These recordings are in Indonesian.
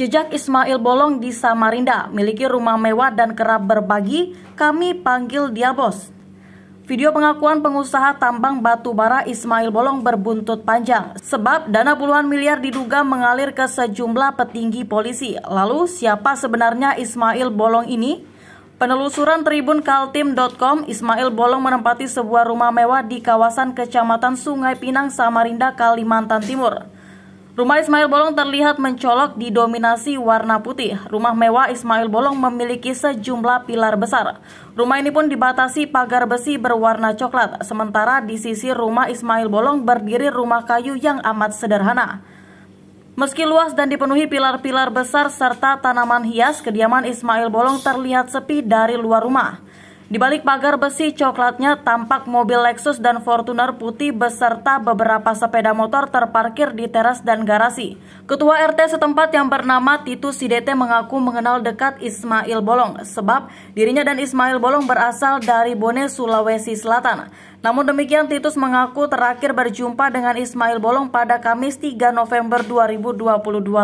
Jejak Ismail Bolong di Samarinda, miliki rumah mewah dan kerap berbagi, kami panggil dia bos. Video pengakuan pengusaha tambang batu bara Ismail Bolong berbuntut panjang, sebab dana puluhan miliar diduga mengalir ke sejumlah petinggi polisi. Lalu siapa sebenarnya Ismail Bolong ini? Penelusuran Tribun Kaltim.com, Ismail Bolong menempati sebuah rumah mewah di kawasan Kecamatan Sungai Pinang, Samarinda, Kalimantan Timur. Rumah Ismail Bolong terlihat mencolok didominasi warna putih. Rumah mewah Ismail Bolong memiliki sejumlah pilar besar. Rumah ini pun dibatasi pagar besi berwarna coklat. Sementara di sisi rumah Ismail Bolong berdiri rumah kayu yang amat sederhana. Meski luas dan dipenuhi pilar-pilar besar serta tanaman hias, kediaman Ismail Bolong terlihat sepi dari luar rumah. Di balik pagar besi coklatnya tampak mobil Lexus dan Fortuner putih beserta beberapa sepeda motor terparkir di teras dan garasi. Ketua RT setempat yang bernama Titus Sidete mengaku mengenal dekat Ismail Bolong sebab dirinya dan Ismail Bolong berasal dari Bone, Sulawesi Selatan. Namun demikian, Titus mengaku terakhir berjumpa dengan Ismail Bolong pada Kamis 3 November 2022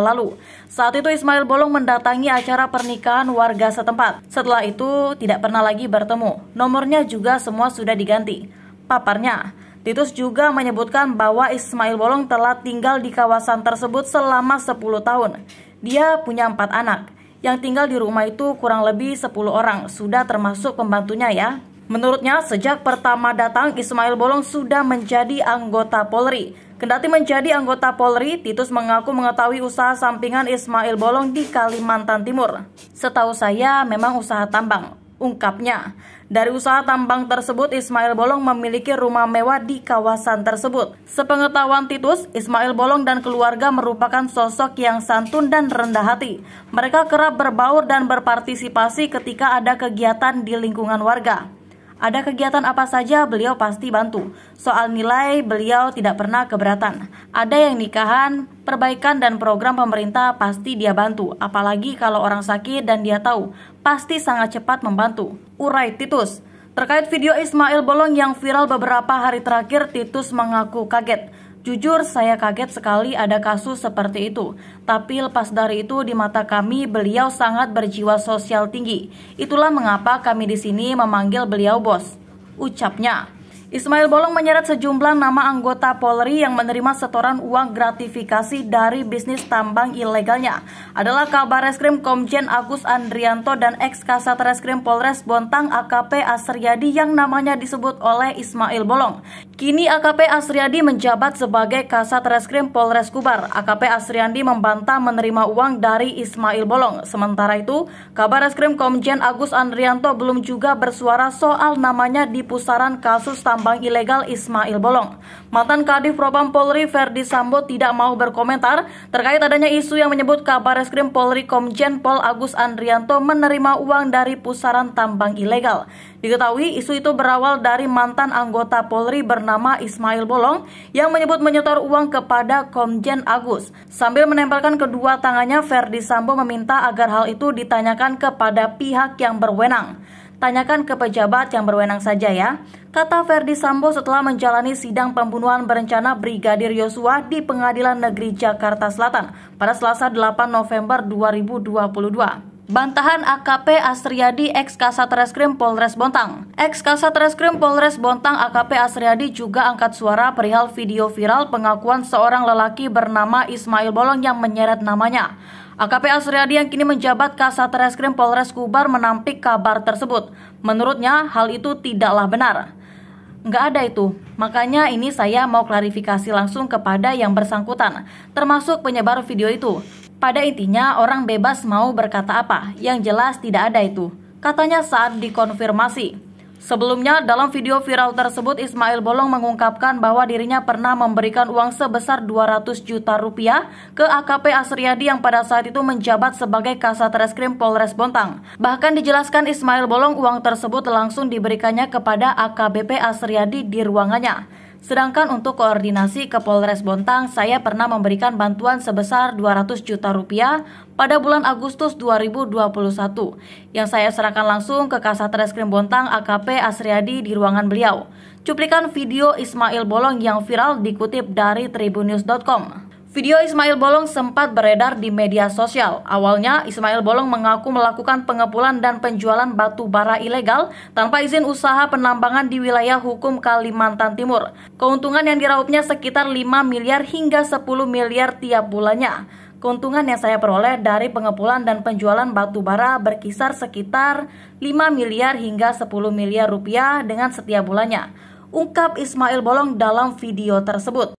lalu. Saat itu Ismail Bolong mendatangi acara pernikahan warga setempat. Setelah itu tidak pernah lagi bertemu. Nomornya juga semua sudah diganti. Paparnya, Titus juga menyebutkan bahwa Ismail Bolong telah tinggal di kawasan tersebut selama 10 tahun. Dia punya 4 anak. Yang tinggal di rumah itu kurang lebih 10 orang, sudah termasuk pembantunya ya. Menurutnya, sejak pertama datang, Ismail Bolong sudah menjadi anggota Polri. Kendati menjadi anggota Polri, Titus mengaku mengetahui usaha sampingan Ismail Bolong di Kalimantan Timur. Setahu saya memang usaha tambang, ungkapnya. Dari usaha tambang tersebut, Ismail Bolong memiliki rumah mewah di kawasan tersebut. Sepengetahuan Titus, Ismail Bolong dan keluarga merupakan sosok yang santun dan rendah hati. Mereka kerap berbaur dan berpartisipasi ketika ada kegiatan di lingkungan warga. Ada kegiatan apa saja beliau pasti bantu. Soal nilai beliau tidak pernah keberatan. Ada yang nikahan, perbaikan dan program pemerintah pasti dia bantu. Apalagi kalau orang sakit dan dia tahu, pasti sangat cepat membantu, urai Titus. Terkait video Ismail Bolong yang viral beberapa hari terakhir, Titus mengaku kaget. Jujur saya kaget sekali ada kasus seperti itu. Tapi lepas dari itu di mata kami beliau sangat berjiwa sosial tinggi. Itulah mengapa kami di sini memanggil beliau bos, ucapnya. Ismail Bolong menyeret sejumlah nama anggota Polri yang menerima setoran uang gratifikasi dari bisnis tambang ilegalnya. Adalah Kabareskrim Komjen Agus Andrianto dan ex-Kasat Reskrim Polres Bontang AKP Asriadi yang namanya disebut oleh Ismail Bolong. Kini AKP Asriadi menjabat sebagai Kasat Reskrim Polres Kubar. AKP Asriadi membantah menerima uang dari Ismail Bolong. Sementara itu, Kabareskrim Komjen Agus Andrianto belum juga bersuara soal namanya di pusaran kasus tambang ilegal Ismail Bolong. Mantan Kadif Propam Polri Ferdi Sambo tidak mau berkomentar terkait adanya isu yang menyebut Kabareskrim Polri Komjen Pol Agus Andrianto menerima uang dari pusaran tambang ilegal. Diketahui isu itu berawal dari mantan anggota Polri bernama Ismail Bolong yang menyebut menyetor uang kepada Komjen Agus. Sambil menempelkan kedua tangannya, Ferdi Sambo meminta agar hal itu ditanyakan kepada pihak yang berwenang. Tanyakan ke pejabat yang berwenang saja ya, kata Ferdi Sambo setelah menjalani sidang pembunuhan berencana Brigadir Yosua di Pengadilan Negeri Jakarta Selatan pada Selasa 8 November 2022. Bantahan AKP Asriadi ex-Kasat Reskrim Polres Bontang. Ex-Kasat Reskrim Polres Bontang AKP Asriadi juga angkat suara perihal video viral pengakuan seorang lelaki bernama Ismail Bolong yang menyeret namanya. AKP Asriadi yang kini menjabat Kasat Reskrim Polres Kubar menampik kabar tersebut. Menurutnya hal itu tidaklah benar. Nggak ada itu, makanya ini saya mau klarifikasi langsung kepada yang bersangkutan, termasuk penyebar video itu. Pada intinya orang bebas mau berkata apa, yang jelas tidak ada itu, katanya saat dikonfirmasi. Sebelumnya dalam video viral tersebut Ismail Bolong mengungkapkan bahwa dirinya pernah memberikan uang sebesar 200 juta rupiah ke AKP Asriadi yang pada saat itu menjabat sebagai Kasat Reskrim Polres Bontang. Bahkan dijelaskan Ismail Bolong uang tersebut langsung diberikannya kepada AKBP Asriadi di ruangannya. Sedangkan untuk koordinasi ke Polres Bontang, saya pernah memberikan bantuan sebesar 200 juta rupiah pada bulan Agustus 2021 yang saya serahkan langsung ke Kasat Reskrim Bontang AKP Asriadi di ruangan beliau. Cuplikan video Ismail Bolong yang viral dikutip dari tribunnews.com. Video Ismail Bolong sempat beredar di media sosial. Awalnya, Ismail Bolong mengaku melakukan pengepulan dan penjualan batu bara ilegal tanpa izin usaha penambangan di wilayah hukum Kalimantan Timur. Keuntungan yang diraupnya sekitar 5 miliar hingga 10 miliar tiap bulannya. Keuntungan yang saya peroleh dari pengepulan dan penjualan batu bara berkisar sekitar 5 miliar hingga 10 miliar rupiah dengan setiap bulannya, ungkap Ismail Bolong dalam video tersebut.